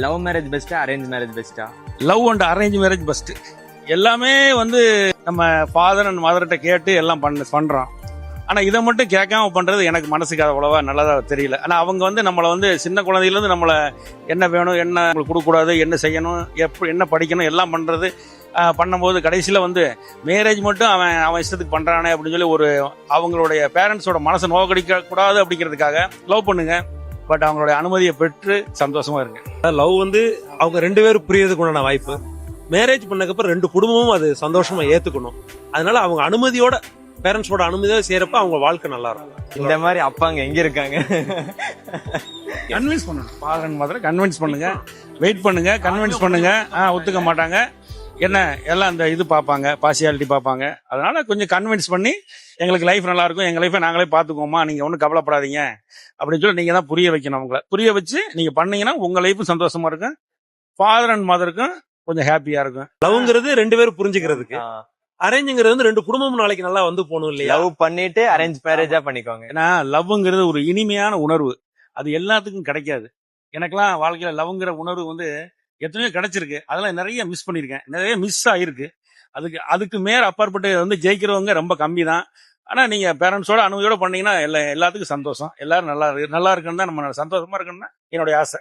Love marriage பெஸ்ட்டா arrange marriage பெஸ்ட்டா? Love and arrange marriage best. எல்லாமே வந்து நம்ம ஃபாதர் அண்ட் மதர்கிட்ட கேட்டு எல்லாம் பண்றோம். ஆனா இதை மட்டும் கேட்காம பண்றது எனக்கு மனசுக்கு அவ்வளவா நல்லதா தெரியல. ஆனா அவங்க வந்து நம்மளை வந்து சின்ன குழந்தையிலேருந்து நம்மளை என்ன வேணும், என்ன உங்களுக்கு கொடுக்கக்கூடாது, என்ன செய்யணும், என்ன படிக்கணும் எல்லாம் பண்றது பண்ணும்போது கடைசியில் வந்து மேரேஜ் மட்டும் அவன் அவன் இஷ்டத்துக்கு பண்ணுறானே அப்படின்னு சொல்லி ஒரு அவங்களுடைய பேரண்ட்ஸோட மனசை நோக்கடிக்க கூடாது அப்படிங்கிறதுக்காக லவ் பண்ணுங்க. பட் அவங்களுடைய அனுமதியை பெற்று சந்தோஷமா இருங்க. லவ் வந்து அவங்க ரெண்டு பேரும் புரியறதுக்கு உண்டான வாய்ப்பு. மேரேஜ் பண்ணக்கப்புறம் ரெண்டு குடும்பமும் அது சந்தோஷமா ஏத்துக்கணும். அதனால அவங்க அனுமதியோட, பேரண்ட்ஸோட அனுமதியோட செய்யறப்ப அவங்க வாழ்க்கை நல்லா இருக்கும். இந்த மாதிரி அப்பாங்க எங்க இருக்காங்க? கன்வின்ஸ் பண்ணணும். ஃபாதர் அண்ட் மதரை கன்வின்ஸ் பண்ணுங்க, வெயிட் பண்ணுங்க, கன்வின்ஸ் பண்ணுங்க. ஒத்துக்க மாட்டாங்க, என்ன எல்லாம் இந்த இது பார்ப்பாங்க, பார்சியாலிட்டி பார்ப்பாங்க. அதனால கொஞ்சம் கன்வின்ஸ் பண்ணி எங்களுக்கு லைஃப் நல்லா இருக்கும், எங்க லைஃபை நாங்களே பார்த்துக்கோமா, நீங்க ஒன்றும் கவலைப்படாதீங்க அப்படின்னு சொல்லி நீங்க தான் புரிய வைக்கணும். அவங்கள புரிய வச்சு நீங்க பண்ணீங்கன்னா உங்க லைஃபும் சந்தோஷமா இருக்கும், ஃபாதர் அண்ட் மதருக்கும் கொஞ்சம் ஹாப்பியா இருக்கும். லவ்ங்கிறது ரெண்டு பேரும் புரிஞ்சுக்கிறதுக்கு, அரேஞ்சுங்கிறது வந்து ரெண்டு குடும்பமும் நாளைக்கு நல்லா வந்து போகணும் இல்லையா? லவ் பண்ணிட்டு அரேஞ்ச் மேரேஜா பண்ணிக்கோங்க. ஏன்னா லவ்ங்கிறது ஒரு இனிமையான உணர்வு, அது எல்லாத்துக்கும் கிடைக்காது. எனக்கெல்லாம் வாழ்க்கையில லவ்ங்கிற உணர்வு வந்து எத்தனையோ கிடைச்சிருக்கு, அதெல்லாம் நிறைய மிஸ் பண்ணியிருக்கேன், நிறைய மிஸ் ஆயிருக்கு. அதுக்கு மேல அப்பாற்பட்டு வந்து ஜெயிக்கிறவங்க ரொம்ப கம்மி தான். ஆனா நீங்க பேரண்ட்ஸோட அனுமதியோட பண்ணீங்கன்னா எல்லாத்துக்கும் சந்தோஷம். எல்லாரும் நல்லா இருக்குன்னு தான், நம்ம சந்தோஷமா இருக்குன்னு என்னுடைய ஆசை.